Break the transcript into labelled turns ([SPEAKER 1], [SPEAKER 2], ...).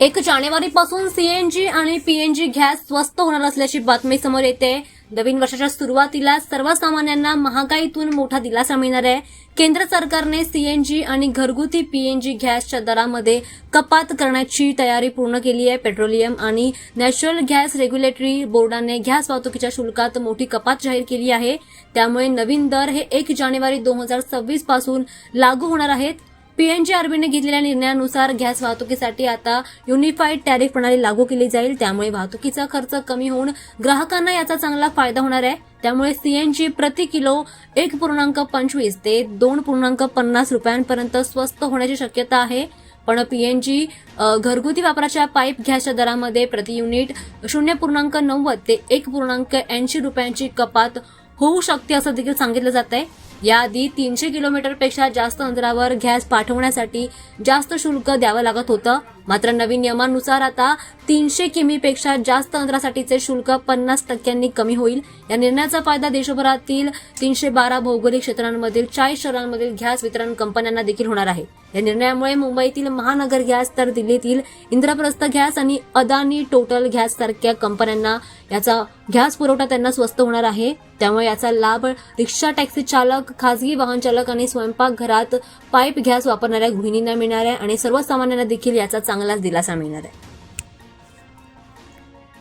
[SPEAKER 1] 1 जानेवारीपासून सीएनजी आणि PNG gas स्वस्त होणार असल्याची बातमी समोर येते। नवीन वर्षाच्या सुरुवातीला सर्वसामान्यांना महागाईतून मोठा दिलासा मिळणार आहे। केंद्र सरकारने सीएनजी आणि घरगुती पीएनजी गॅसच्या दरामध्ये कपात करण्याची तयारी पूर्ण केली आहे। पेट्रोलियम आणि नॅचरल गॅस रेग्युलेटरी बोर्डाने गॅस वाहतुकीच्या शुल्कात मोठी कपात जाहीर केली आहे। त्यामुळे नवीन दर हे 1 जानेवारी 2026 पासून लागू होणार आहेत। पीएनजीआरबीने घेतलेल्या निर्णयानुसार गॅस वाहतुकीसाठी आता युनिफाईड टॅरिफ प्रणाली लागू केली जाईल। त्यामुळे वाहतुकीचा खर्च कमी होऊन ग्राहकांना याचा चांगला फायदा होणार आहे। त्यामुळे सीएनजी प्रति किलो 1.25 ते 2.50 रुपयांपर्यंत स्वस्त होण्याची शक्यता आहे। पण पीएनजी घरगुती वापराच्या पाईप गॅसच्या दरामध्ये प्रति युनिट 0.90 ते 1.80 रुपयांची कपात होऊ शकते असं देखील सांगितलं जात आहे। याआधी 300 किलोमीटरपेक्षा जास्त अंतरावर गॅस पाठवण्यासाठी जास्त शुल्क द्यावं लागत होतं। मात्र नवीन नियमानुसार आता 300 किमीपेक्षा जास्त अंतरासाठीचे शुल्क 50% कमी होईल। या निर्णयाचा फायदा देशभरातील 312 भौगोलिक क्षेत्रांमधील 40 शहरांमधील गॅस वितरण कंपन्यांना देखील होणार आहे। या निर्णयामुळे मुंबईतील महानगर गॅस तर दिल्लीतील इंद्रप्रस्थ गॅस आणि अदानी टोटल गॅस सारख्या कंपन्यांना याचा गॅस पुरवठा त्यांना स्वस्त होणार आहे। त्यामुळे याचा लाभ रिक्षा, टॅक्सी चालक, खासगी वाहन चालक आणि स्वयंपाकघरात पाईप गॅस वापरणाऱ्या गृहिणींना मिळणार आहे आणि सर्वसामान्यांना देखील याचा चांगलाच दिलासा मिळणार आहे।